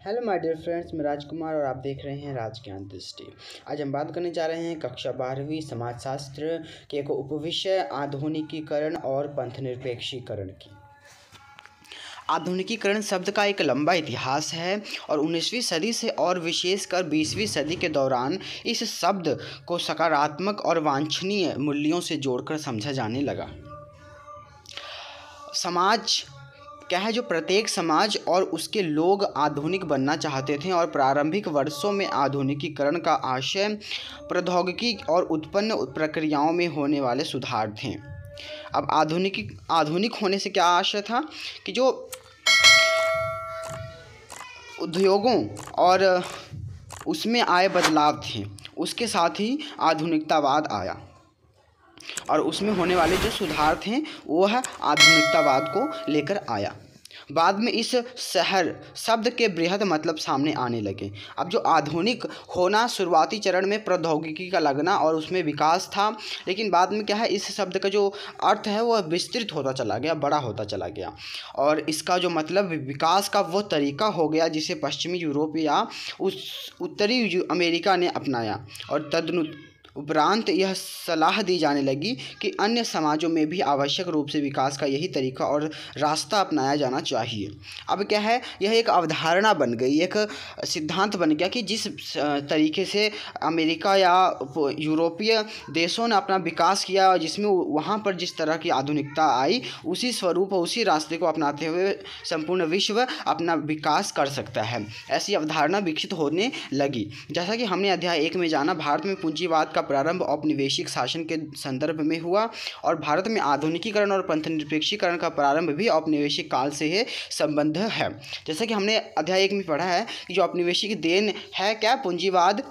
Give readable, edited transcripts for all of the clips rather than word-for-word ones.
Hello my dear friends, मैं राजकुमार और आप देख रहे हैं राज ज्ञान दृष्टि। आज हम बात करने जा रहे हैं कक्षा 12वीं समाजशास्त्र के एक उपविषय आधुनिकीकरण और पंथनिरपेक्षीकरण की। आधुनिकीकरण शब्द का एक लंबा इतिहास है और 19वीं सदी से और विशेषकर 20वीं सदी के दौरान इस शब्द को सकारात्मक और वांछनीय मूल्यों से जोड़कर समझा जाने लगा। समाज क्या है, जो प्रत्येक समाज और उसके लोग आधुनिक बनना चाहते थे और प्रारंभिक वर्षों में आधुनिकीकरण का आशय प्रौद्योगिकी और उत्पन्न प्रक्रियाओं में होने वाले सुधार थे। अब आधुनिक होने से क्या आशय था कि जो उद्योगों और उसमें आए बदलाव थे, उसके साथ ही आधुनिकतावाद आया और उसमें होने वाले जो सुधार थे वह आधुनिकतावाद को लेकर आया। बाद में इस शहर शब्द के बृहद मतलब सामने आने लगे। अब जो आधुनिक होना शुरुआती चरण में प्रौद्योगिकी का लगना और उसमें विकास था, लेकिन बाद में क्या है, इस शब्द का जो अर्थ है वह विस्तृत होता चला गया, बड़ा होता चला गया और इसका जो मतलब विकास का वो तरीका हो गया जिसे पश्चिमी यूरोप या उत्तरी अमेरिका ने अपनाया और उपरांत यह सलाह दी जाने लगी कि अन्य समाजों में भी आवश्यक रूप से विकास का यही तरीका और रास्ता अपनाया जाना चाहिए। अब क्या है, यह एक अवधारणा बन गई, एक सिद्धांत बन गया कि जिस तरीके से अमेरिका या यूरोपीय देशों ने अपना विकास किया और जिसमें वहाँ पर जिस तरह की आधुनिकता आई, उसी स्वरूप उसी रास्ते को अपनाते हुए संपूर्ण विश्व अपना विकास कर सकता है। ऐसी अवधारणा विकसित होने लगी। जैसा कि हमने अध्याय 1 में जाना, भारत में पूंजीवाद का प्रारंभ औपनिवेशिक शासन के संदर्भ में हुआ और भारत में आधुनिकीकरण और पंथनिरपेक्षीकरण का प्रारंभ भी औपनिवेशिक काल से ही संबंध है। जैसा कि हमने अध्याय 1 में पढ़ा है कि जो औपनिवेशिक देन है क्या, पूंजीवाद,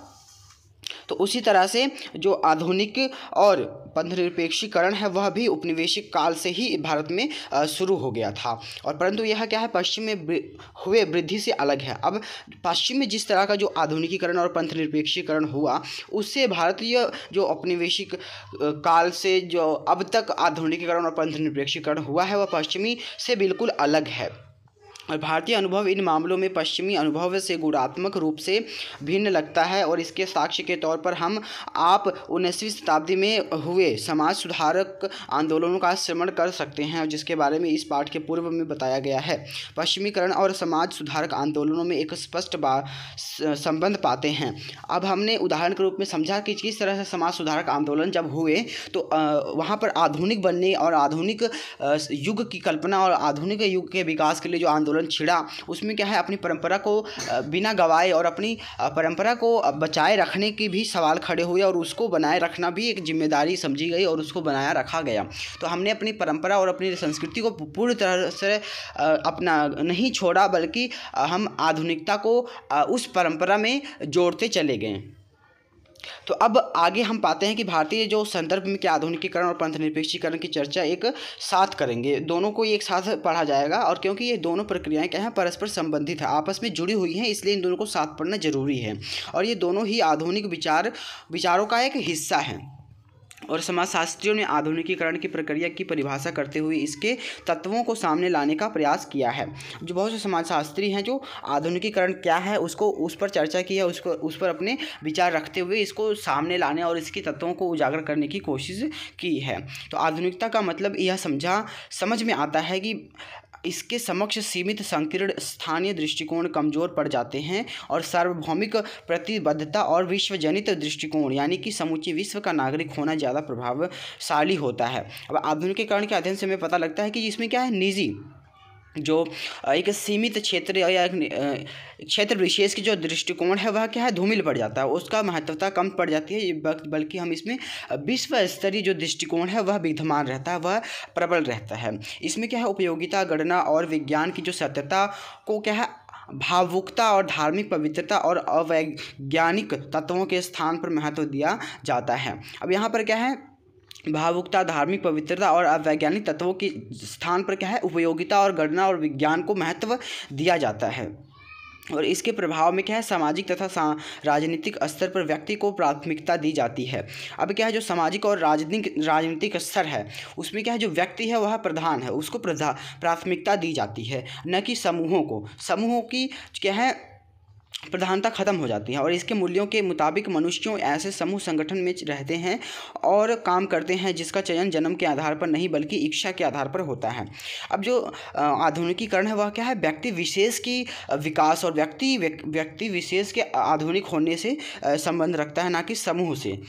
तो उसी तरह से जो आधुनिक और पंथनिरपेक्षीकरण है वह भी उपनिवेशिक काल से ही भारत में शुरू हो गया था और परंतु यह क्या है, पश्चिम में हुए वृद्धि से अलग है। अब पश्चिम में जिस तरह का जो आधुनिकीकरण और पंथनिरपेक्षीकरण हुआ, उससे भारतीय जो औपनिवेशिक काल से जो अब तक आधुनिकीकरण और पंथनिरपेक्षीकरण हुआ है वह पश्चिमी से बिल्कुल अलग है और भारतीय अनुभव इन मामलों में पश्चिमी अनुभव से गुणात्मक रूप से भिन्न लगता है और इसके साक्ष्य के तौर पर आप 19वीं शताब्दी में हुए समाज सुधारक आंदोलनों का श्रवण कर सकते हैं, जिसके बारे में इस पाठ के पूर्व में बताया गया है। पश्चिमीकरण और समाज सुधारक आंदोलनों में एक स्पष्ट संबंध पाते हैं। अब हमने उदाहरण के रूप में समझा कि किस तरह से समाज सुधारक आंदोलन जब हुए तो वहाँ पर आधुनिक बनने और आधुनिक युग की कल्पना और आधुनिक युग के विकास के लिए जो आंदोलन छिड़ा, उसमें क्या है, अपनी परंपरा को बिना गवाए और अपनी परंपरा को बचाए रखने की भी सवाल खड़े हुए और उसको बनाए रखना भी एक जिम्मेदारी समझी गई और उसको बनाया रखा गया। तो हमने अपनी परंपरा और अपनी संस्कृति को पूरी तरह से अपना नहीं छोड़ा, बल्कि हम आधुनिकता को उस परंपरा में जोड़ते चले गए। तो अब आगे हम पाते हैं कि भारतीय जो संदर्भ में क्या आधुनिकीकरण और पंथनिरपेक्षीकरण की चर्चा एक साथ करेंगे, दोनों को एक साथ पढ़ा जाएगा और क्योंकि ये दोनों प्रक्रियाएं क्या हैं, परस्पर संबंधित है, आपस में जुड़ी हुई हैं, इसलिए इन दोनों को साथ पढ़ना जरूरी है और ये दोनों ही आधुनिक विचारों का एक हिस्सा हैं। और समाजशास्त्रियों ने आधुनिकीकरण की प्रक्रिया की परिभाषा करते हुए इसके तत्वों को सामने लाने का प्रयास किया है। जो बहुत से समाजशास्त्री हैं जो आधुनिकीकरण क्या है उसको उस पर चर्चा की है, उस पर अपने विचार रखते हुए इसको सामने लाने और इसके तत्वों को उजागर करने की कोशिश की है। तो आधुनिकता का मतलब यह समझ में आता है कि इसके समक्ष सीमित संकीर्ण स्थानीय दृष्टिकोण कमज़ोर पड़ जाते हैं और सार्वभौमिक प्रतिबद्धता और विश्वजनित दृष्टिकोण यानी कि समूचे विश्व का नागरिक होना ज़्यादा प्रभावशाली होता है। अब आधुनिकीकरण के अध्ययन से हमें पता लगता है कि इसमें क्या है, निजी जो एक सीमित क्षेत्र या एक क्षेत्र विशेष की जो दृष्टिकोण है वह क्या है, धूमिल पड़ जाता है, उसका महत्वता कम पड़ जाती है, बल्कि हम इसमें विश्व स्तरीय जो दृष्टिकोण है वह विद्यमान रहता है, वह प्रबल रहता है। इसमें क्या है, उपयोगिता, गणना और विज्ञान की जो सत्यता को क्या है, भावुकता और धार्मिक पवित्रता और अवैज्ञानिक तत्वों के स्थान पर महत्व दिया जाता है। अब यहाँ पर क्या है, भावुकता, धार्मिक पवित्रता और अवैज्ञानिक तत्वों के स्थान पर क्या है, उपयोगिता और गणना और विज्ञान को महत्व दिया जाता है और इसके प्रभाव में क्या है, सामाजिक तथा राजनीतिक स्तर पर व्यक्ति को प्राथमिकता दी जाती है। अब क्या है, जो सामाजिक और राजनीतिक स्तर है उसमें क्या है, जो व्यक्ति है वह प्रधान है, उसको प्राथमिकता दी जाती है, न कि समूहों को। समूहों की क्या है, प्रधानता खत्म हो जाती है और इसके मूल्यों के मुताबिक मनुष्यों ऐसे समूह संगठन में रहते हैं और काम करते हैं जिसका चयन जन्म के आधार पर नहीं बल्कि इच्छा के आधार पर होता है। अब जो आधुनिकीकरण है वह क्या है, व्यक्ति विशेष की विकास और व्यक्ति विशेष के आधुनिक होने से संबंध रखता है, ना कि समूह से।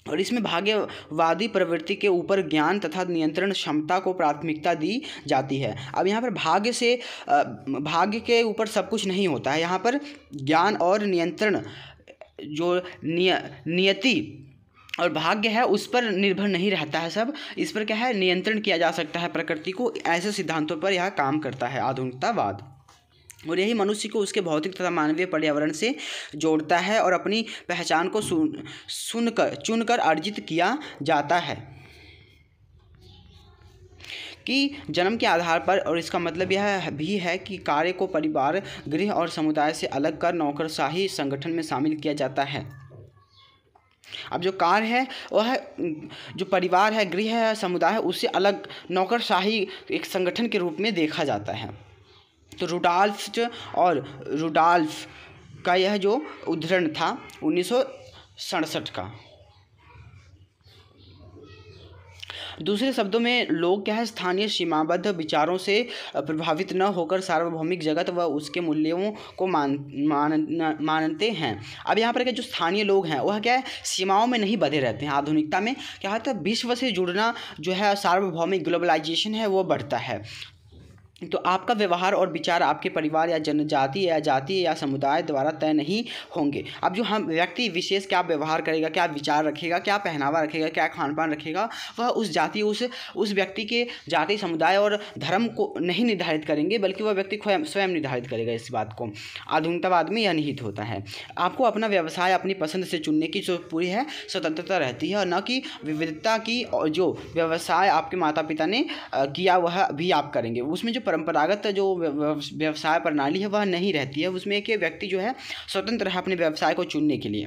और इसमें भाग्यवादी प्रवृत्ति के ऊपर ज्ञान तथा नियंत्रण क्षमता को प्राथमिकता दी जाती है। अब यहाँ पर भाग्य के ऊपर सब कुछ नहीं होता है, यहाँ पर ज्ञान और नियंत्रण जो नियति और भाग्य है उस पर निर्भर नहीं रहता है, सब इस पर क्या है, नियंत्रण किया जा सकता है प्रकृति को। ऐसे सिद्धांतों पर यह काम करता है आधुनिकतावाद, और यही मनुष्य को उसके भौतिक तथा मानवीय पर्यावरण से जोड़ता है और अपनी पहचान को चुनकर अर्जित किया जाता है कि जन्म के आधार पर। और इसका मतलब यह भी है कि कार्य को परिवार, गृह और समुदाय से अलग कर नौकरशाही संगठन में शामिल किया जाता है। अब जो कार्य है वह जो परिवार है, गृह है, समुदाय है, उससे अलग नौकरशाही एक संगठन के रूप में देखा जाता है। तो रुडॉल्फ का यह जो उद्धरण था 1967 का। दूसरे शब्दों में लोग क्या है, स्थानीय सीमाबद्ध विचारों से प्रभावित न होकर सार्वभौमिक जगत व उसके मूल्यों को मानते हैं। अब यहाँ पर क्या जो स्थानीय लोग हैं वह क्या है, सीमाओं में नहीं बंधे रहते हैं। आधुनिकता में क्या होता है, विश्व से जुड़ना जो है, सार्वभौमिक ग्लोबलाइजेशन है वो बढ़ता है। तो आपका व्यवहार और विचार आपके परिवार या जनजाति या जाति या समुदाय द्वारा तय नहीं होंगे। अब जो हम व्यक्ति विशेष क्या व्यवहार करेगा, क्या विचार रखेगा, क्या पहनावा रखेगा, क्या खान पान रखेगा, वह उस जाति उस व्यक्ति के जाति, समुदाय और धर्म को नहीं निर्धारित करेंगे, बल्कि वह व्यक्ति स्वयं निर्धारित करेगा इस बात को। आधुनिकतावाद में यह निहित होता है। आपको अपना व्यवसाय अपनी पसंद से चुनने की जो पूरी है स्वतंत्रता रहती है, और न कि विविधता की। और जो व्यवसाय आपके माता पिता ने किया वह भी आप करेंगे। उसमें जो परंपरागत जो व्यवसाय प्रणाली है वह नहीं रहती है, उसमें एक व्यक्ति जो है स्वतंत्र है अपने व्यवसाय को चुनने के लिए।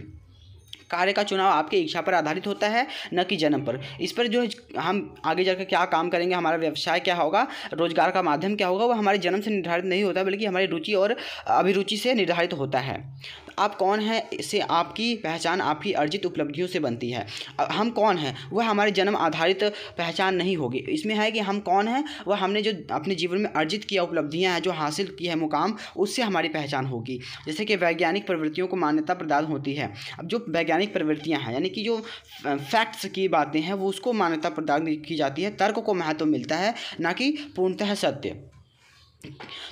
कार्य का चुनाव आपकी इच्छा पर आधारित होता है, न कि जन्म पर। इस पर जो हम आगे जाकर क्या काम करेंगे, हमारा व्यवसाय क्या होगा, रोजगार का माध्यम क्या होगा, वह हमारे जन्म से निर्धारित नहीं होता, बल्कि हमारी रुचि और अभिरुचि से निर्धारित होता है। आप कौन हैं इससे आपकी पहचान आपकी अर्जित उपलब्धियों से बनती है। हम कौन हैं वह हमारे जन्म आधारित पहचान नहीं होगी। इसमें है कि हम कौन हैं वह हमने जो अपने जीवन में अर्जित किया उपलब्धियां हैं, जो हासिल की है मुकाम, उससे हमारी पहचान होगी। जैसे कि वैज्ञानिक प्रवृत्तियों को मान्यता प्रदान होती है। अब जो वैज्ञानिक प्रवृत्तियां हैं, यानी कि जो फैक्ट्स की बातें हैं, वो उसको मान्यता प्रदान की जाती है। तर्क को महत्व मिलता है, ना कि पूर्णतः सत्य।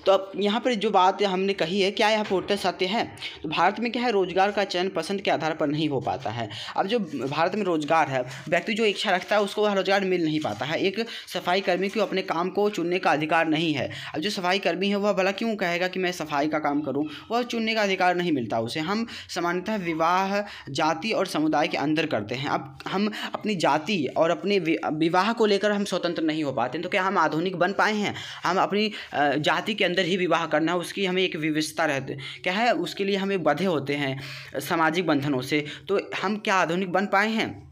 तो अब यहाँ पर जो बात हमने कही है, क्या यह पूर्णतः सत्य है? तो भारत में क्या है, रोजगार का चयन पसंद के आधार पर नहीं हो पाता है। अब जो भारत में रोजगार है, व्यक्ति जो इच्छा रखता है उसको वह रोजगार मिल नहीं पाता है। एक सफाई कर्मी को अपने काम को चुनने का अधिकार नहीं है। अब जो सफाई कर्मी है वह भला क्यों कहेगा कि मैं सफाई का काम करूँ, वह चुनने का अधिकार नहीं मिलता उसे। हम सामान्यतः विवाह जाति और समुदाय के अंदर करते हैं। अब हम अपनी जाति और अपने विवाह को लेकर हम स्वतंत्र नहीं हो पाते। तो क्या हम आधुनिक बन पाए हैं? हम अपनी जाति के अंदर ही विवाह करना है, उसकी हमें एक विविधता रहती क्या है, उसके लिए हमें बंधे होते हैं सामाजिक बंधनों से। तो हम क्या आधुनिक बन पाए हैं?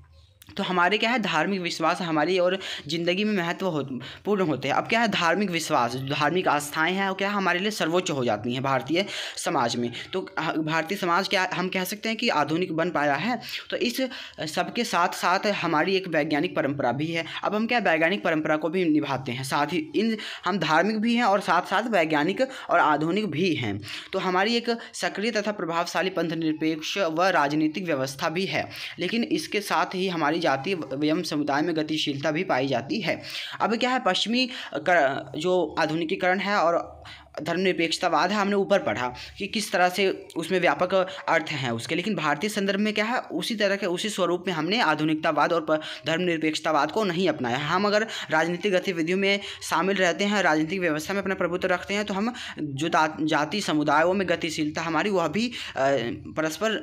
तो हमारे क्या है, धार्मिक विश्वास हमारी और ज़िंदगी में महत्वपूर्ण होते हैं। अब क्या है, धार्मिक विश्वास, धार्मिक आस्थाएं हैं, और क्या हमारे लिए सर्वोच्च हो जाती हैं भारतीय समाज में। तो भारतीय समाज क्या हम कह सकते हैं कि आधुनिक बन पाया है। तो इस सबके साथ साथ हमारी एक वैज्ञानिक परंपरा भी है। अब हम क्या वैज्ञानिक परंपरा को भी निभाते हैं, साथ ही हम धार्मिक भी हैं और साथ साथ वैज्ञानिक और आधुनिक भी हैं। तो हमारी एक सक्रिय तथा प्रभावशाली पंथ निरपेक्ष व राजनीतिक व्यवस्था भी है, लेकिन इसके साथ ही हमारी जाति एवं समुदाय में गतिशीलता भी पाई जाती है। अब क्या है, पश्चिमी जो आधुनिकीकरण है और धर्मनिरपेक्षतावाद है, हमने ऊपर पढ़ा कि किस तरह से उसमें व्यापक अर्थ हैं उसके, लेकिन भारतीय संदर्भ में क्या है, उसी तरह के उसी स्वरूप में हमने आधुनिकतावाद और धर्मनिरपेक्षतावाद को नहीं अपनाया। हम अगर राजनीतिक गतिविधियों में शामिल रहते हैं, राजनीतिक व्यवस्था में अपना प्रभुत्व रखते हैं, तो हम जो जाति समुदायों में गतिशीलता हमारी वह भी परस्पर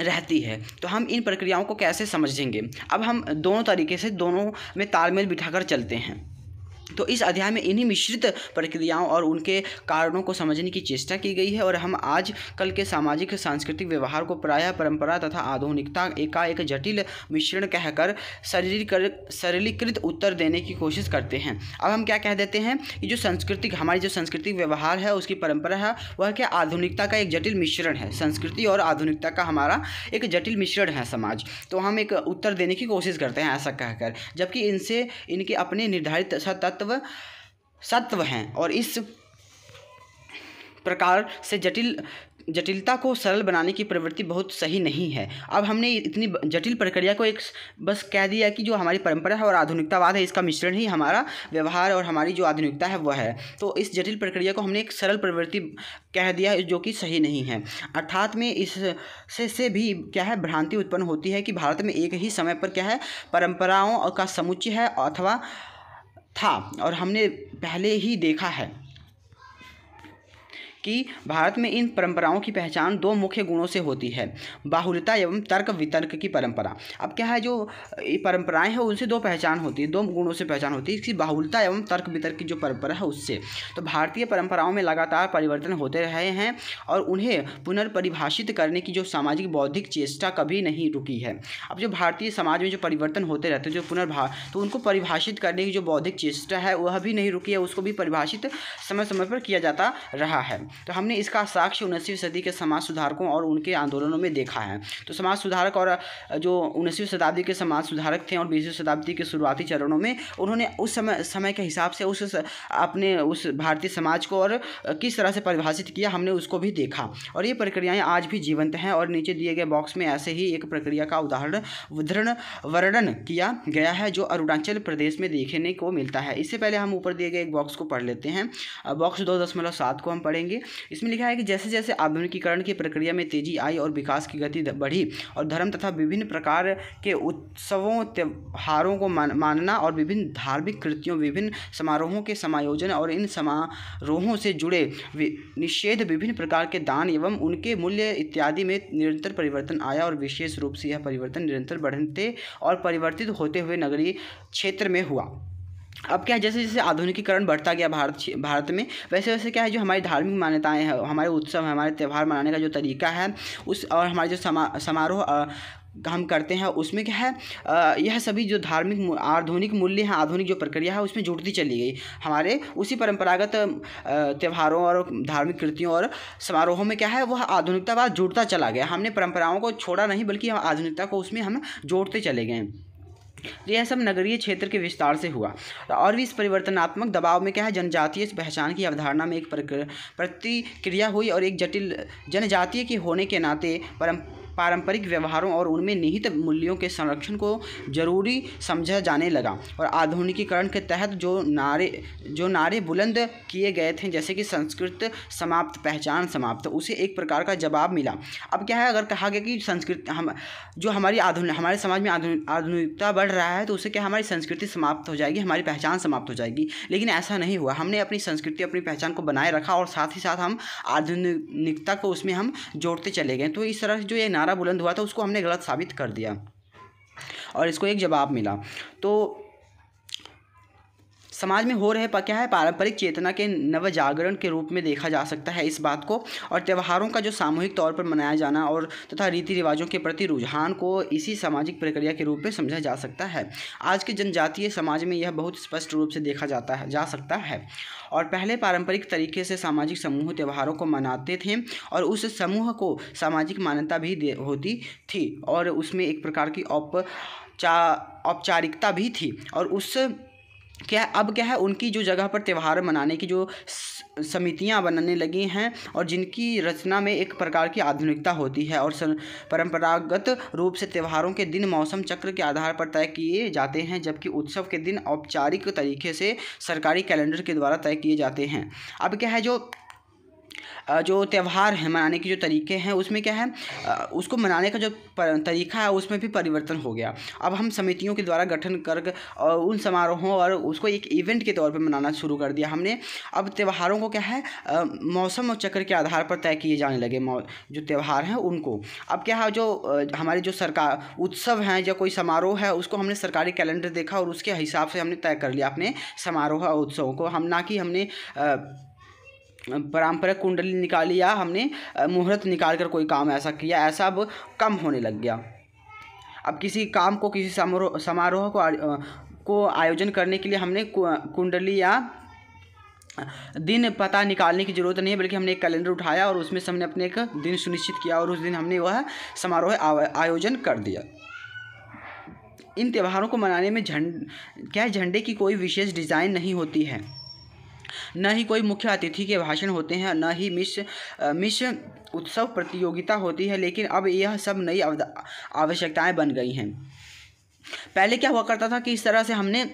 रहती है। तो हम इन प्रक्रियाओं को कैसे समझेंगे? अब हम दोनों तरीके से दोनों में तालमेल बिठाकर चलते हैं। तो इस अध्याय में इन्हीं मिश्रित प्रक्रियाओं और उनके कारणों को समझने की चेष्टा की गई है और हम आज कल के सामाजिक सांस्कृतिक व्यवहार को प्रायः परंपरा तथा आधुनिकता का एक जटिल मिश्रण कहकर सरलीकृत उत्तर देने की कोशिश करते हैं। अब हम क्या कह देते हैं कि जो हमारी जो सांस्कृतिक व्यवहार है, उसकी परंपरा है, वह क्या आधुनिकता का एक जटिल मिश्रण है। संस्कृति और आधुनिकता का हमारा एक जटिल मिश्रण है समाज। तो हम एक उत्तर देने की कोशिश करते हैं ऐसा कहकर, जबकि इनके अपने निर्धारित सत्व हैं और इस प्रकार से जटिलता को सरल बनाने की प्रवृत्ति बहुत सही नहीं है। अब हमने इतनी जटिल प्रक्रिया को एक बस कह दिया कि जो हमारी परंपरा है और आधुनिकतावाद है, इसका मिश्रण ही हमारा व्यवहार और हमारी जो आधुनिकता है वह है। तो इस जटिल प्रक्रिया को हमने एक सरल प्रवृत्ति कह दिया है, जो कि सही नहीं है। अर्थात में इससे भी क्या है, भ्रांति उत्पन्न होती है कि भारत में एक ही समय पर क्या है, परंपराओं का समुच्चय है अथवा था। और हमने पहले ही देखा है कि भारत में इन परंपराओं की पहचान दो मुख्य गुणों से होती है, बाहुल्यता एवं तर्क वितर्क की परंपरा। अब क्या है, जो परंपराएं हैं उनसे दो पहचान होती है, दो गुणों से पहचान होती है, इसकी बाहुल्यता एवं तर्क वितर्क की जो परंपरा है उससे। तो भारतीय परंपराओं में लगातार परिवर्तन होते रहे हैं और उन्हें पुनर्परिभाषित करने की जो सामाजिक बौद्धिक चेष्टा कभी नहीं रुकी है। अब जो भारतीय समाज में जो परिवर्तन होते रहते हैं, जो तो उनको परिभाषित करने की जो बौद्धिक चेष्टा है वह भी नहीं रुकी है, उसको भी परिभाषित समय समय पर किया जाता रहा है। तो हमने इसका साक्ष्य 19वीं सदी के समाज सुधारकों और उनके आंदोलनों में देखा है। तो समाज सुधारक और जो 19वीं शताब्दी के समाज सुधारक थे और 20वीं शताब्दी के शुरुआती चरणों में उन्होंने उस समय के हिसाब से उस भारतीय समाज को और किस तरह से परिभाषित किया, हमने उसको भी देखा। और ये प्रक्रियाएं आज भी जीवंत हैं और नीचे दिए गए बॉक्स में ऐसे ही एक प्रक्रिया का वर्णन किया गया है जो अरुणाचल प्रदेश में देखने को मिलता है। इससे पहले हम ऊपर दिए गए एक बॉक्स को पढ़ लेते हैं। बॉक्स 2.7 को हम पढ़ेंगे। इसमें लिखा है कि जैसे जैसे आधुनिकीकरण की प्रक्रिया में तेजी आई और विकास की गति बढ़ी और धर्म तथा विभिन्न प्रकार के उत्सवों त्योहारों को मानना और विभिन्न धार्मिक कृतियों, विभिन्न समारोहों के समायोजन और इन समारोहों से जुड़े निषेध, विभिन्न प्रकार के दान एवं उनके मूल्य इत्यादि में निरंतर परिवर्तन आया और विशेष रूप से यह परिवर्तन निरंतर बढ़ते और परिवर्तित होते हुए नगरीय क्षेत्र में हुआ। अब क्या है, जैसे जैसे आधुनिकीकरण बढ़ता गया भारत में, वैसे वैसे क्या है, जो हमारी धार्मिक मान्यताएं हैं, हमारे उत्सव, हमारे त्यौहार मनाने का जो तरीका है उस और हमारे जो समारोह हम करते हैं उसमें क्या है, यह सभी जो धार्मिक आधुनिक मूल्य हैं, आधुनिक जो प्रक्रिया है उसमें जुड़ती चली गई। हमारे उसी परंपरागत त्यौहारों और धार्मिक कृतियों और समारोहों में क्या है, वह आधुनिकतावाद जुड़ता चला गया। हमने परंपराओं को छोड़ा नहीं, बल्कि आधुनिकता को उसमें हम जोड़ते चले गए। तो यह सब नगरीय क्षेत्र के विस्तार से हुआ। और भी इस परिवर्तनात्मक दबाव में क्या है, जनजातीय पहचान की अवधारणा में एक प्रतिक्रिया हुई और एक जटिल जनजातीय के होने के नाते पारंपरिक व्यवहारों और उनमें निहित मूल्यों के संरक्षण को जरूरी समझा जाने लगा। और आधुनिकीकरण के तहत जो नारे बुलंद किए गए थे, जैसे कि संस्कृत समाप्त, पहचान समाप्त, उसे एक प्रकार का जवाब मिला। अब क्या है, अगर कहा गया कि संस्कृति हमारे समाज में आधुनिकता बढ़ रहा है तो उससे क्या हमारी संस्कृति समाप्त हो जाएगी, हमारी पहचान समाप्त हो जाएगी। लेकिन ऐसा नहीं हुआ। हमने अपनी संस्कृति, अपनी पहचान को बनाए रखा और साथ ही साथ हम आधुनिकता को उसमें हम जोड़ते चले गए। तो इस तरह से जो ये नारा बुलंद हुआ था उसको हमने गलत साबित कर दिया और इसको एक जवाब मिला। तो समाज में हो रहे क्या है, पारंपरिक चेतना के नवजागरण के रूप में देखा जा सकता है इस बात को। और त्योहारों का जो सामूहिक तौर पर मनाया जाना और तथा रीति रिवाजों के प्रति रुझान को इसी सामाजिक प्रक्रिया के रूप में समझा जा सकता है। आज के जनजातीय समाज में यह बहुत स्पष्ट रूप से देखा जा सकता है। और पहले पारंपरिक तरीके से सामाजिक समूह त्योहारों को मनाते थे और उस समूह को सामाजिक मान्यता भी होती थी और उसमें एक प्रकार की औपचारिकता भी थी। और उस अब क्या है, उनकी जो जगह पर त्यौहार मनाने की जो समितियां बनने लगी हैं और जिनकी रचना में एक प्रकार की आधुनिकता होती है और परंपरागत रूप से त्योहारों के दिन मौसम चक्र के आधार पर तय किए जाते हैं, जबकि उत्सव के दिन औपचारिक तरीके से सरकारी कैलेंडर के द्वारा तय किए जाते हैं। अब क्या है, जो जो त्यौहार है मनाने के जो तरीके हैं उसमें क्या है, उसको मनाने का जो तरीका है उसमें भी परिवर्तन हो गया। अब हम समितियों के द्वारा गठन कर और उन समारोहों और उसको एक इवेंट के तौर पे मनाना शुरू कर दिया हमने। अब त्योहारों को क्या है, मौसम और चक्र के आधार पर तय किए जाने लगे जो त्यौहार हैं उनको। अब क्या है, जो हमारे जो सरकार उत्सव हैं या कोई समारोह है उसको हमने सरकारी कैलेंडर देखा और उसके हिसाब से हमने तय कर लिया अपने समारोह और उत्सवों को। हम ना कि हमने पारंपरिक कुंडली निकाली या हमने मुहूर्त निकाल कर कोई काम ऐसा किया, ऐसा अब कम होने लग गया। अब किसी काम को, किसी समारोह को आयोजन करने के लिए हमने कुंडली या दिन पता निकालने की ज़रूरत नहीं है, बल्कि हमने एक कैलेंडर उठाया और उसमें से हमने अपने एक दिन सुनिश्चित किया और उस दिन हमने वह समारोह आयोजन कर दिया। इन त्योहारों को मनाने में झंडे की कोई विशेष डिज़ाइन नहीं होती है, न ही कोई मुख्य अतिथि के भाषण होते हैं, न ही मिस उत्सव प्रतियोगिता होती है। लेकिन अब यह सब नई आवश्यकताएं बन गई हैं। पहले क्या हुआ करता था कि इस तरह से हमने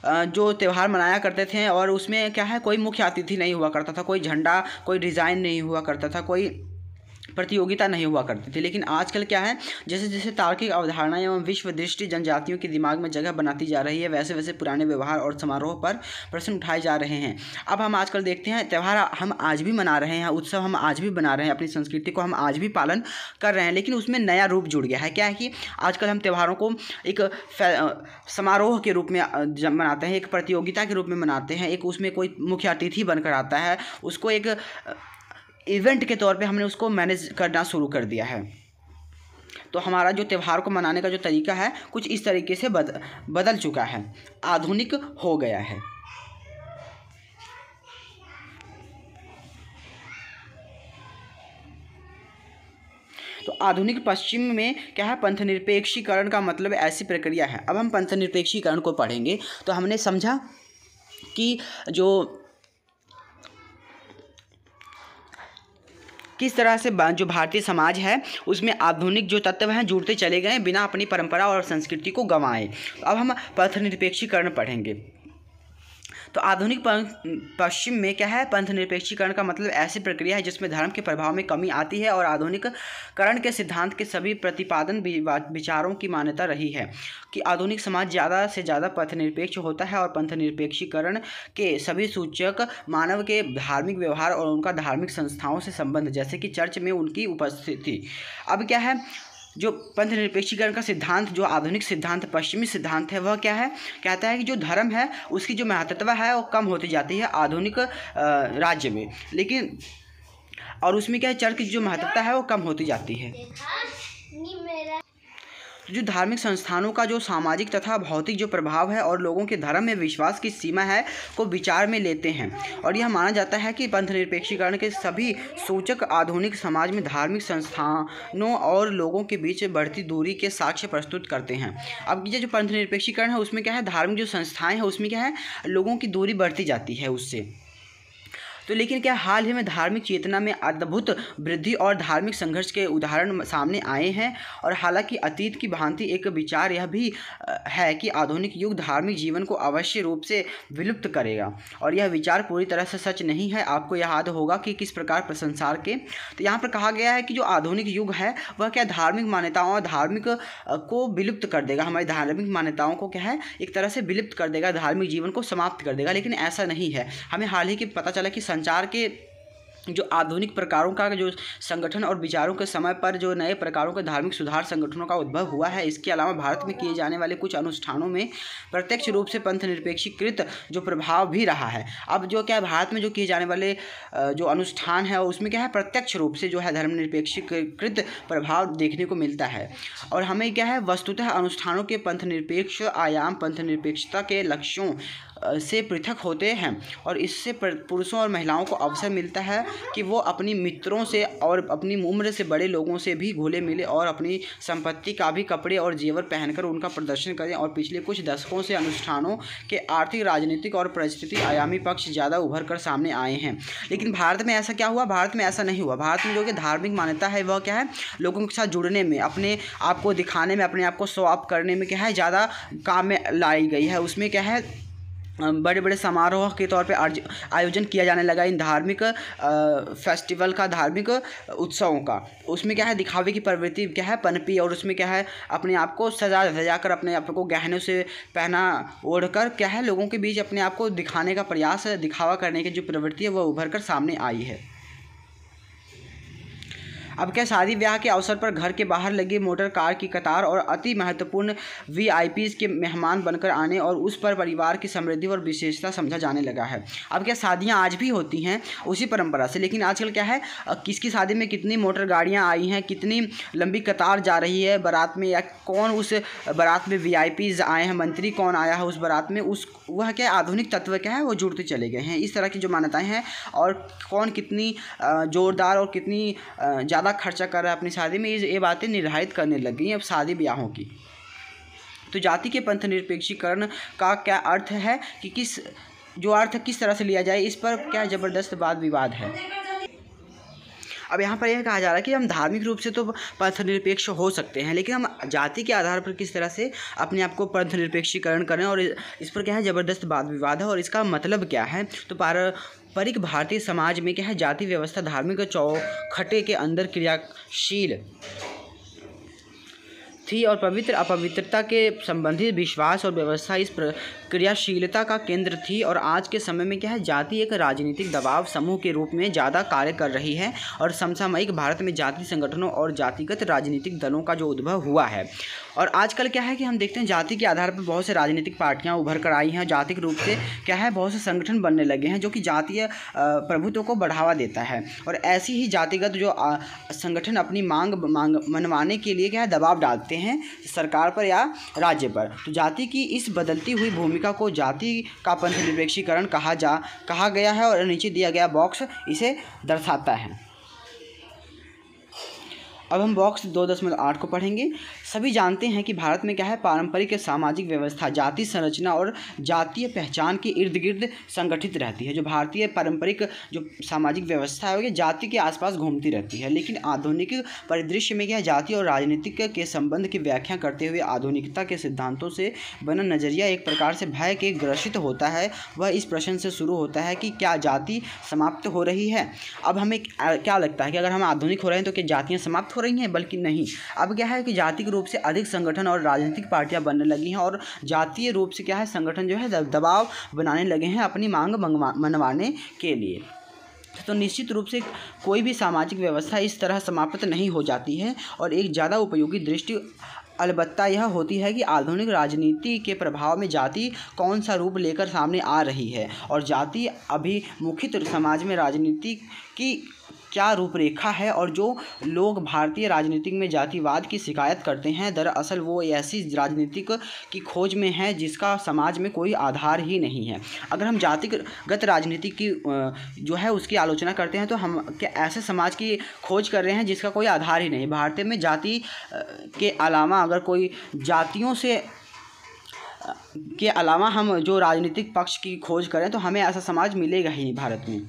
जो त्यौहार मनाया करते थे और उसमें क्या है, कोई मुख्य अतिथि नहीं हुआ करता था, कोई झंडा, कोई डिज़ाइन नहीं हुआ करता था, कोई प्रतियोगिता नहीं हुआ करती थी। लेकिन आजकल क्या है, जैसे जैसे तार्किक अवधारणाएं एवं विश्व दृष्टि जनजातियों के दिमाग में जगह बनाती जा रही है, वैसे वैसे पुराने व्यवहार और समारोह पर प्रश्न उठाए जा रहे हैं। अब हम आजकल देखते हैं त्यौहार हम आज भी मना रहे हैं, उत्सव हम आज भी बना रहे हैं, अपनी संस्कृति को हम आज भी पालन कर रहे हैं, लेकिन उसमें नया रूप जुड़ गया है। क्या है कि आजकल हम त्योहारों को एक समारोह के रूप में मनाते हैं, एक प्रतियोगिता के रूप में मनाते हैं, एक उसमें कोई मुख्य अतिथि बनकर आता है, उसको एक इवेंट के तौर पे हमने उसको मैनेज करना शुरू कर दिया है। तो हमारा जो त्यौहार को मनाने का जो तरीका है कुछ इस तरीके से बदल चुका है, आधुनिक हो गया है। तो आधुनिक पश्चिम में क्या है, पंथनिरपेक्षीकरण का मतलब ऐसी प्रक्रिया है। अब हम पंथनिरपेक्षीकरण को पढ़ेंगे तो हमने समझा कि किस तरह से जो भारतीय समाज है उसमें आधुनिक जो तत्व हैं जुड़ते चले गए बिना अपनी परंपरा और संस्कृति को गंवाए। अब हम पंथनिरपेक्षीकरण पढ़ेंगे। तो आधुनिक पश्चिम में क्या है, पंथनिरपेक्षीकरण का मतलब ऐसी प्रक्रिया है जिसमें धर्म के प्रभाव में कमी आती है और आधुनिककरण के सिद्धांत के सभी प्रतिपादन विचारों की मान्यता रही है कि आधुनिक समाज ज़्यादा से ज़्यादा पंथनिरपेक्ष होता है और पंथनिरपेक्षीकरण के सभी सूचक मानव के धार्मिक व्यवहार और उनका धार्मिक संस्थाओं से संबंध, जैसे कि चर्च में उनकी उपस्थिति। अब क्या है, जो पंथनिरपेक्षीकरण का सिद्धांत, जो आधुनिक सिद्धांत, पश्चिमी सिद्धांत है, वह क्या है, कहता है कि जो धर्म है उसकी जो महत्वता है वो कम होती जाती है आधुनिक राज्य में, लेकिन और उसमें क्या है, चर्च की जो महत्वता है वो कम होती जाती है। जो धार्मिक संस्थानों का जो सामाजिक तथा भौतिक जो प्रभाव है और लोगों के धर्म में विश्वास की सीमा है को विचार में लेते हैं, और यह माना जाता है कि पंथनिरपेक्षीकरण के सभी सूचक आधुनिक समाज में धार्मिक संस्थानों और लोगों के बीच बढ़ती दूरी के साक्ष्य प्रस्तुत करते हैं। अब ये जो पंथनिरपेक्षीकरण है उसमें क्या है, धार्मिक जो संस्थाएँ हैं उसमें क्या है, लोगों की दूरी बढ़ती जाती है उससे। तो लेकिन क्या हाल ही में धार्मिक चेतना में अद्भुत वृद्धि और धार्मिक संघर्ष के उदाहरण सामने आए हैं, और हालांकि अतीत की भांति एक विचार यह भी है कि आधुनिक युग धार्मिक जीवन को अवश्य रूप से विलुप्त करेगा, और यह विचार पूरी तरह से सच नहीं है। आपको याद होगा कि किस प्रकार संसार के, तो यहाँ पर कहा गया है कि जो आधुनिक युग है वह क्या धार्मिक मान्यताओं और धार्मिक को विलुप्त कर देगा, हमारी धार्मिक मान्यताओं को क्या है एक तरह से विलुप्त कर देगा, धार्मिक जीवन को समाप्त कर देगा। लेकिन ऐसा नहीं है। हमें हाल ही के पता चला कि संचार के जो आधुनिक प्रकारों का जो संगठन और विचारों के समय पर जो नए प्रकारों के धार्मिक सुधार संगठनों का उद्भव हुआ है। इसके अलावा भारत में किए जाने वाले कुछ अनुष्ठानों में प्रत्यक्ष रूप से पंथनिरपेक्षीकृत जो प्रभाव भी रहा है। अब जो क्या है, भारत में जो किए जाने वाले जो अनुष्ठान है उसमें क्या है, प्रत्यक्ष रूप से जो है धर्मनिरपेक्षीकृत प्रभाव देखने को मिलता है। और हमें क्या है, वस्तुतः अनुष्ठानों के पंथनिरपेक्ष आयाम पंथनिरपेक्षता के लक्ष्यों से पृथक होते हैं, और इससे पुरुषों और महिलाओं को अवसर मिलता है कि वो अपनी मित्रों से और अपनी उम्र से बड़े लोगों से भी घुले मिले और अपनी संपत्ति का भी कपड़े और जेवर पहनकर उनका प्रदर्शन करें। और पिछले कुछ दशकों से अनुष्ठानों के आर्थिक, राजनीतिक और परिस्थिति आयामी पक्ष ज़्यादा उभर कर सामने आए हैं। लेकिन भारत में ऐसा क्या हुआ, भारत में ऐसा नहीं हुआ। भारत में जो कि धार्मिक मान्यता है वह क्या है, लोगों के साथ जुड़ने में, अपने आप को दिखाने में, अपने आप को शो ऑफ करने में क्या है ज़्यादा काम में लाई गई है। उसमें क्या है, बड़े बड़े समारोह के तौर पे आयोजन किया जाने लगा इन धार्मिक फेस्टिवल का, धार्मिक उत्सवों का। उसमें क्या है, दिखावे की प्रवृत्ति क्या है पनपी, और उसमें क्या है, अपने आप को सजा कर, अपने आप को गहनों से पहना ओढ़ कर क्या है, लोगों के बीच अपने आप को दिखाने का प्रयास, दिखावा करने की जो प्रवृत्ति है वह उभर कर सामने आई है। अब क्या, शादी ब्याह के अवसर पर घर के बाहर लगे मोटर कार की कतार और अति महत्वपूर्ण वीआईपीज़ के मेहमान बनकर आने और उस पर परिवार की समृद्धि और विशेषता समझा जाने लगा है। अब क्या, शादियां आज भी होती हैं उसी परंपरा से, लेकिन आजकल क्या है, किसकी शादी में कितनी मोटर गाड़ियां आई हैं, कितनी लंबी कतार जा रही है बारात में, या कौन उस बारात में वीआईपीज़ आए हैं, मंत्री कौन आया है उस बारात में, उस वह क्या आधुनिक तत्व क्या है वो जुड़ते चले गए हैं। इस तरह की जो मान्यताएँ हैं, और कौन कितनी ज़ोरदार और कितनी ज़्यादा खर्चा कर रहा है अपनी शादी में, ये बातें निर्धारित करने लग गई अब शादी ब्याहों की। तो जाति के पंथ निरपेक्षीकरण का क्या अर्थ है कि किस तरह से लिया जाए, इस पर क्या ज़बरदस्त वाद विवाद है। अब यहाँ पर यह कहा जा रहा है कि हम धार्मिक रूप से तो पंथ निरपेक्ष हो सकते हैं, लेकिन हम जाति के आधार पर किस तरह से अपने आप को पंथ निरपेक्षीकरण करें, और इस पर क्या है ज़बरदस्त वाद विवाद है। और इसका मतलब क्या है, तो पारंपरिक भारतीय समाज में क्या है, जाति व्यवस्था धार्मिक चौखटे के अंदर क्रियाशील थी और पवित्र अपवित्रता के संबंधित विश्वास और व्यवस्था इस क्रियाशीलता का केंद्र थी। और आज के समय में क्या है, जाति एक राजनीतिक दबाव समूह के रूप में ज़्यादा कार्य कर रही है, और समसामयिक भारत में जाति संगठनों और जातिगत राजनीतिक दलों का जो उद्भव हुआ है। और आजकल क्या है कि हम देखते हैं जाति के आधार पर बहुत से राजनीतिक पार्टियां उभर कर आई हैं, जातिक रूप से क्या है बहुत से संगठन बनने लगे हैं जो कि जातीय प्रभुत्व को बढ़ावा देता है। और ऐसी ही जातिगत जो संगठन अपनी मांग मनवाने के लिए क्या है दबाव डालते हैं सरकार पर या राज्य पर। तो जाति की इस बदलती हुई भूमिका को जाति का पंथ निरपेक्षीकरण कहा गया है, और नीचे दिया गया बॉक्स इसे दर्शाता है। अब हम बॉक्स 2.8 को पढ़ेंगे। सभी जानते हैं कि भारत में क्या है, पारंपरिक सामाजिक व्यवस्था जाति संरचना और जातीय पहचान के इर्द गिर्द संगठित रहती है। जो भारतीय पारंपरिक जो सामाजिक व्यवस्था है वो जाति के आसपास घूमती रहती है, लेकिन आधुनिक परिदृश्य में क्या है, जाति और राजनीतिक के संबंध की व्याख्या करते हुए आधुनिकता के सिद्धांतों से बना नज़रिया एक प्रकार से भय के ग्रसित होता है। वह इस प्रश्न से शुरू होता है कि क्या जाति समाप्त हो रही है। अब हमें क्या लगता है कि अगर हम आधुनिक हो रहे हैं तो क्या जातियाँ समाप्त हो रही हैं? बल्कि नहीं, अब क्या है कि जातिक रूप से अधिक संगठन और राजनीतिक पार्टियां बनने लगी हैं, और जातीय रूप से क्या है संगठन जो है दबाव बनाने लगे हैं अपनी मांग मनवाने के लिए। तो निश्चित रूप से कोई भी सामाजिक व्यवस्था इस तरह समाप्त नहीं हो जाती है। और एक ज़्यादा उपयोगी दृष्टि अलबत्ता यह होती है कि आधुनिक राजनीति के प्रभाव में जाति कौन सा रूप लेकर सामने आ रही है, और जाति अभिमुखित समाज में राजनीति की क्या रूपरेखा है। और जो लोग भारतीय राजनीति में जातिवाद की शिकायत करते हैं, दरअसल वो ऐसी राजनीतिक की खोज में है जिसका समाज में कोई आधार ही नहीं है। अगर हम जातिगत राजनीति की जो है उसकी आलोचना करते हैं तो हम क्या ऐसे समाज की खोज कर रहे हैं जिसका कोई आधार ही नहीं। भारत में जाति के अलावा अगर कोई जातियों से के अलावा हम जो राजनीतिक पक्ष की खोज करें तो हमें ऐसा समाज मिलेगा ही नहीं भारत में।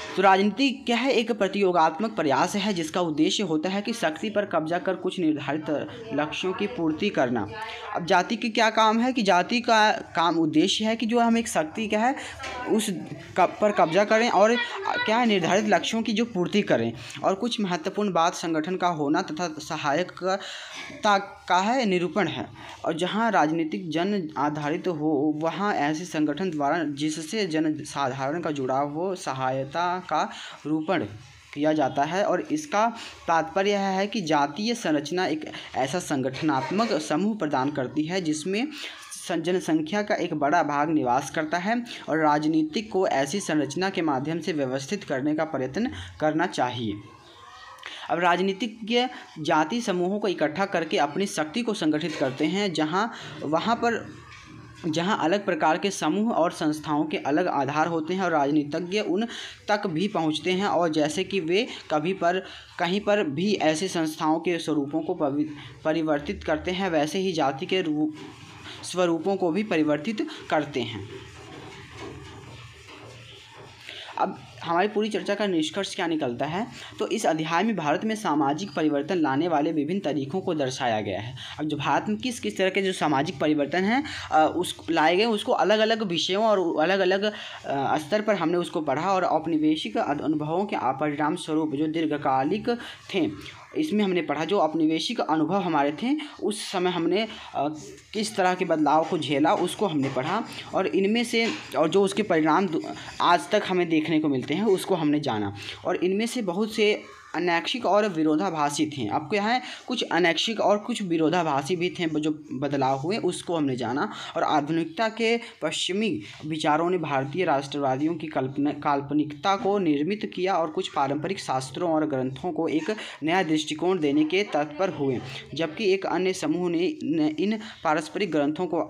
तो राजनीति क्या है, एक प्रतियोगात्मक प्रयास है जिसका उद्देश्य होता है कि शक्ति पर कब्जा कर कुछ निर्धारित लक्ष्यों की पूर्ति करना। अब जाति की क्या काम है कि जाति का काम उद्देश्य है कि जो हम एक शक्ति क्या है उस पर कब्जा करें और क्या है निर्धारित लक्ष्यों की जो पूर्ति करें। और कुछ महत्वपूर्ण बात संगठन का होना तथा सहायकता का है निरूपण है। और जहाँ राजनीतिक जन आधारित हो वहाँ ऐसे संगठन द्वारा जिससे जन साधारण का जुड़ाव हो सहायता का रूपण किया जाता है। और इसका तात्पर्य यह है कि जातीय संरचना एक ऐसा संगठनात्मक समूह प्रदान करती है जिसमें जनसंख्या का एक बड़ा भाग निवास करता है, और राजनीतिक को ऐसी संरचना के माध्यम से व्यवस्थित करने का प्रयत्न करना चाहिए। अब राजनीतिज्ञ जाति समूहों को इकट्ठा करके अपनी शक्ति को संगठित करते हैं, जहाँ अलग प्रकार के समूह और संस्थाओं के अलग आधार होते हैं और राजनीतिज्ञ उन तक भी पहुँचते हैं। और जैसे कि वे कहीं पर भी ऐसे संस्थाओं के स्वरूपों को परिवर्तित करते हैं, वैसे ही जाति के स्वरूपों को भी परिवर्तित करते हैं। अब हमारी पूरी चर्चा का निष्कर्ष क्या निकलता है, तो इस अध्याय में भारत में सामाजिक परिवर्तन लाने वाले विभिन्न तरीकों को दर्शाया गया है। अब जो भारत में किस किस तरह के जो सामाजिक परिवर्तन हैं उस लाए गए, उसको अलग अलग विषयों और अलग अलग स्तर पर हमने उसको पढ़ा और औपनिवेशिक अनुभवों के परिणाम स्वरूप जो दीर्घकालिक थे, इसमें हमने पढ़ा जो औपनिवेशिक अनुभव हमारे थे उस समय हमने किस तरह के बदलाव को झेला उसको हमने पढ़ा, और इनमें से और जो उसके परिणाम आज तक हमें देखने को मिलते हैं उसको हमने जाना। और इनमें से बहुत से अनैच्छिक और विरोधाभासी थे। अब क्या है, कुछ अनैच्छिक और कुछ विरोधाभासी भी थे जो बदलाव हुए उसको हमने जाना। और आधुनिकता के पश्चिमी विचारों ने भारतीय राष्ट्रवादियों की काल्पनिकता को निर्मित किया और कुछ पारंपरिक शास्त्रों और ग्रंथों को एक नया दृष्टिकोण देने के तत्पर हुए, जबकि एक अन्य समूह ने इन पारंपरिक ग्रंथों को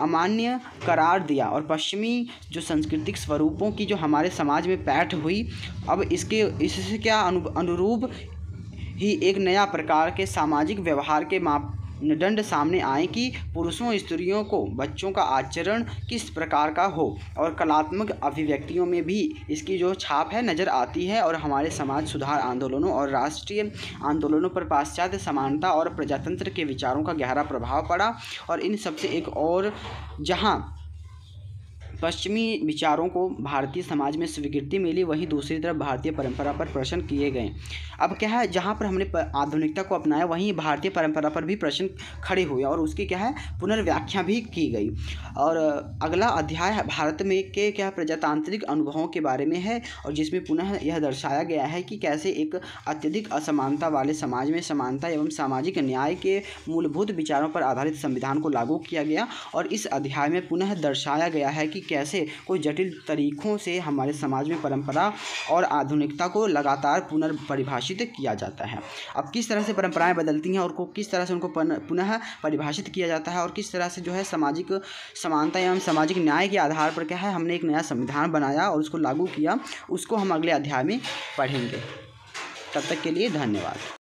अमान्य करार दिया और पश्चिमी जो सांस्कृतिक स्वरूपों की जो हमारे समाज में पैठ हुई, अब इससे क्या अनुरूप ही एक नया प्रकार के सामाजिक व्यवहार के मापदंड सामने आए कि पुरुषों स्त्रियों को बच्चों का आचरण किस प्रकार का हो, और कलात्मक अभिव्यक्तियों में भी इसकी जो छाप है नज़र आती है। और हमारे समाज सुधार आंदोलनों और राष्ट्रीय आंदोलनों पर पाश्चात्य समानता और प्रजातंत्र के विचारों का गहरा प्रभाव पड़ा। और इन सबसे एक और जहाँ पश्चिमी विचारों को भारतीय समाज में स्वीकृति मिली, वहीं दूसरी तरफ भारतीय परंपरा पर प्रश्न किए गए। अब क्या है, जहाँ पर हमने आधुनिकता को अपनाया वहीं भारतीय परंपरा पर भी प्रश्न खड़े हुए और उसकी क्या है पुनर्व्याख्या भी की गई। और अगला अध्याय भारत में के क्या प्रजातांत्रिक अनुभवों के बारे में है, और जिसमें पुनः यह दर्शाया गया है कि कैसे एक अत्यधिक असमानता वाले समाज में समानता एवं सामाजिक न्याय के मूलभूत विचारों पर आधारित संविधान को लागू किया गया। और इस अध्याय में पुनः दर्शाया गया है कि कैसे कोई जटिल तरीकों से हमारे समाज में परंपरा और आधुनिकता को लगातार पुनर्परिभाषित किया जाता है। अब किस तरह से परंपराएं बदलती हैं और को किस तरह से उनको पुनः परिभाषित किया जाता है, और किस तरह से जो है सामाजिक समानता एवं सामाजिक न्याय के आधार पर क्या है हमने एक नया संविधान बनाया और उसको लागू किया, उसको हम अगले अध्याय में पढ़ेंगे। तब तक के लिए धन्यवाद।